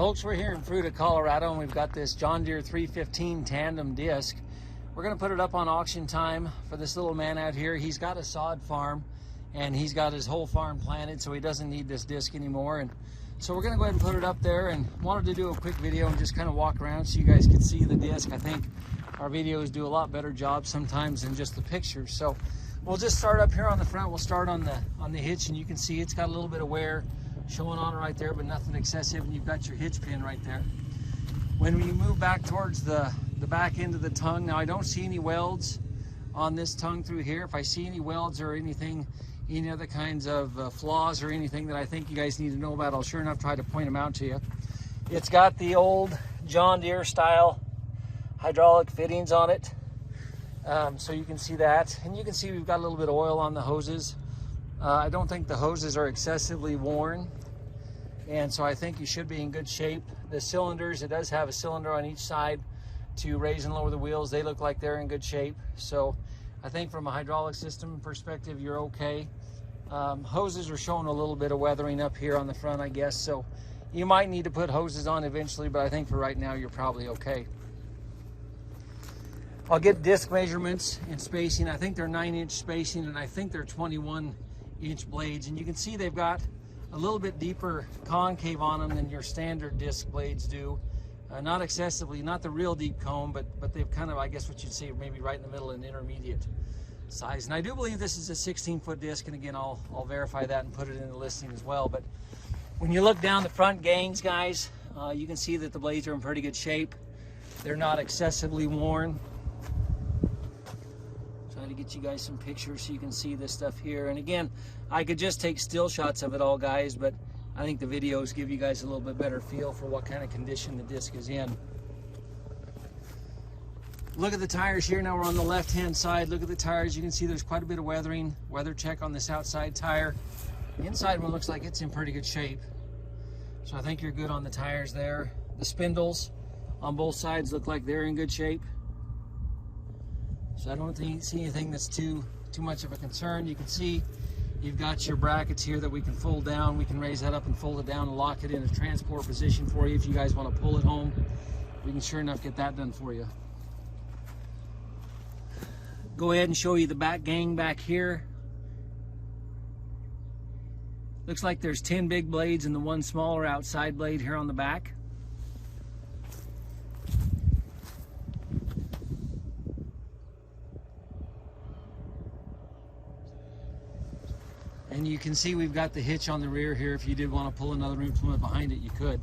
Folks, we're here in Fruita, Colorado, and we've got this John Deere 315 tandem disc. We're going to put it up on auction time for this little man out here. He's got a sod farm, and he's got his whole farm planted, so he doesn't need this disc anymore. And so we're going to go ahead and put it up there, and wanted to do a quick video and just kind of walk around so you guys could see the disc. I think our videos do a lot better job sometimes than just the pictures. So we'll just start up here on the front. We'll start on the hitch, and you can see it's got a little bit of wear showing on it right there, but nothing excessive, and you've got your hitch pin right there. When we move back towards the back end of the tongue, now I don't see any welds on this tongue through here. If I see any welds or anything, any other kinds of flaws or anything that I think you guys need to know about, I'll sure enough try to point them out to you. It's got the old John Deere style hydraulic fittings on it, so you can see that, and you can see we've got a little bit of oil on the hoses. I don't think the hoses are excessively worn, and so I think you should be in good shape. The cylinders, it does have a cylinder on each side to raise and lower the wheels. They look like they're in good shape, so I think from a hydraulic system perspective, you're okay. Hoses are showing a little bit of weathering up here on the front, I guess, so you might need to put hoses on eventually, but I think for right now, you're probably okay. I'll get disc measurements and spacing. I think they're 9-inch spacing, and I think they're 21-inch blades, and you can see they've got a little bit deeper concave on them than your standard disc blades do. Not excessively, not the real deep comb, but they've kind of, I guess what you'd say, maybe right in the middle, an intermediate size. And I do believe this is a 16-foot disc, and again, I'll verify that and put it in the listing as well. But when you look down the front gangs, guys, you can see that the blades are in pretty good shape. They're not excessively worn. To get you guys some pictures so you can see this stuff here. And again, I could just take still shots of it all, guys, but I think the videos give you guys a little bit better feel for what kind of condition the disc is in. Look at the tires here. Now we're on the left hand side. Look at the tires. You can see there's quite a bit of weathering. Weather check on this outside tire. The inside one looks like it's in pretty good shape, so I think you're good on the tires there. The spindles on both sides look like they're in good shape, so I don't see anything that's too much of a concern. You can see you've got your brackets here that we can fold down. We can raise that up and fold it down and lock it in a transport position for you if you guys want to pull it home. We can sure enough get that done for you. Go ahead and show you the back gang back here. Looks like there's 10 big blades and the one smaller outside blade here on the back. And you can see we've got the hitch on the rear here. If you did want to pull another implement behind it, you could.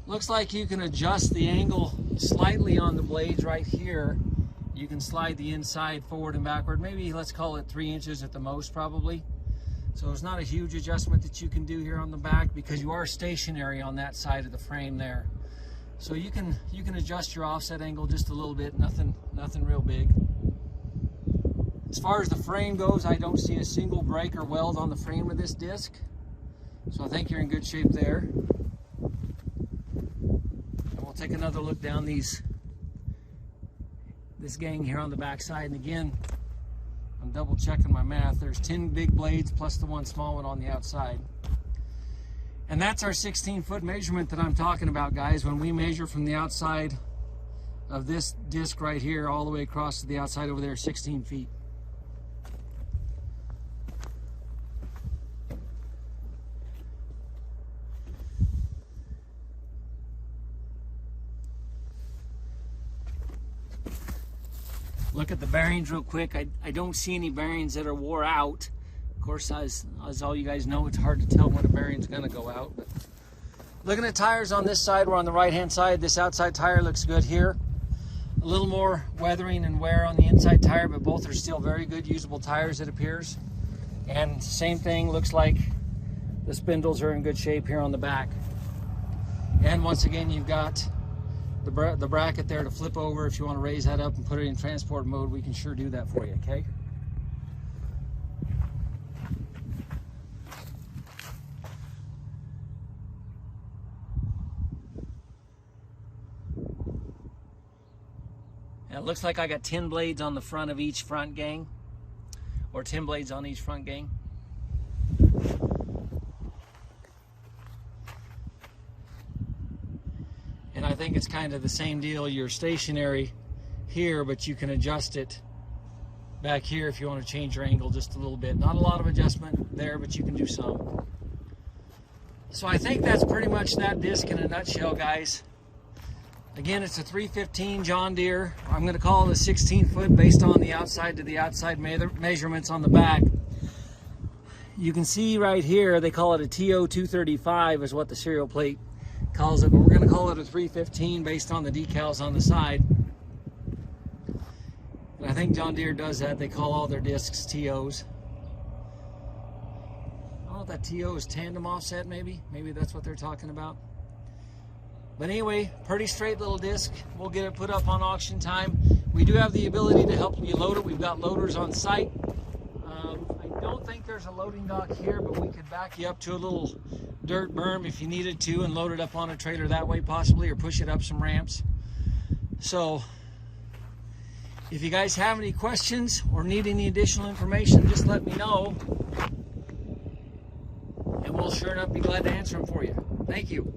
Looks like you can adjust the angle slightly on the blades right here. You can slide the inside forward and backward, maybe let's call it 3 inches at the most probably. So it's not a huge adjustment that you can do here on the back because you are stationary on that side of the frame there. So you can adjust your offset angle just a little bit, nothing real big. As far as the frame goes, I don't see a single break or weld on the frame of this disc, so I think you're in good shape there. And we'll take another look down this gang here on the back side, and again, I'm double checking my math. There's 10 big blades plus the one small one on the outside. And that's our 16-foot measurement that I'm talking about, guys. When we measure from the outside of this disc right here all the way across to the outside over there, 16 feet. Look at the bearings real quick. I don't see any bearings that are wore out. Of course, as all you guys know, it's hard to tell when a bearing's gonna go out. But looking at tires on this side, we're on the right-hand side. This outside tire looks good here. A little more weathering and wear on the inside tire, but both are still very good usable tires, it appears. And same thing, looks like the spindles are in good shape here on the back. And once again, you've got the bracket there to flip over. If you want to raise that up and put it in transport mode, we can sure do that for you, okay? And it looks like I got 10 blades on the front of each front gang, or 10 blades on each front gang. think it's kind of the same deal. You're stationary here, but you can adjust it back here if you want to change your angle just a little bit. Not a lot of adjustment there, but you can do some. So I think that's pretty much that disc in a nutshell, guys. Again, it's a 315 John Deere. I'm going to call it a 16 foot based on the outside to the outside measurements on the back. You can see right here, they call it a TO 235 is what the serial plate calls it, but we're going to call it a 315 based on the decals on the side. And I think John Deere does that. They call all their discs TOs. I don't know if that TO is tandem offset, maybe that's what they're talking about. But anyway, pretty straight little disc. We'll get it put up on auction time. We do have the ability to help you load it. We've got loaders on site. I don't think there's a loading dock here, but we could back you up to a little dirt berm if you needed to and load it up on a trailer that way possibly, or push it up some ramps. So if you guys have any questions or need any additional information, just let me know, and we'll sure enough be glad to answer them for you. Thank you.